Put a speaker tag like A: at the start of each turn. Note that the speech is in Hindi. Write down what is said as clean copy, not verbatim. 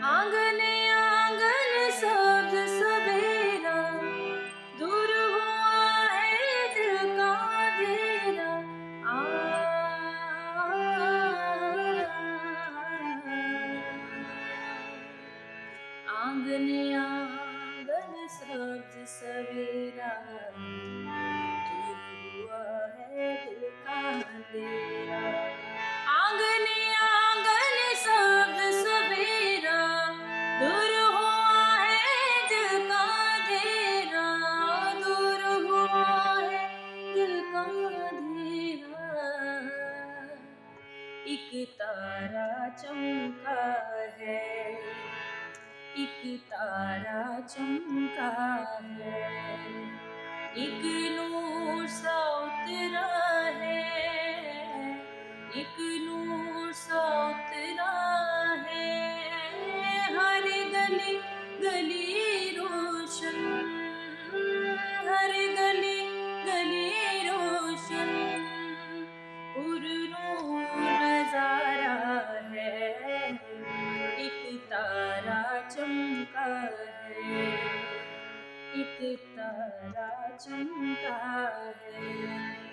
A: आंगन आंगन सब्ज सवेरा, दूर हुआ है दिल का अंधेरा। आ आंगन आंगन सब्ज सवेरा, दूर हुआ है दिल का अंधेरा। आंगन आंगन सब्ज सवेरा, दूर हुआ है दिल का अंधेरा। दूर हुआ है दिल का अंधेरा। एक तारा चमका है, एक तारा चमका है, एक नूर सा उतरा है, एक नूर सा उतरा है। हर गली गली रोशन, हर गली गली रोशन, पुरनूर नजारा है। एक तारा चमका है, एक तारा चमका है।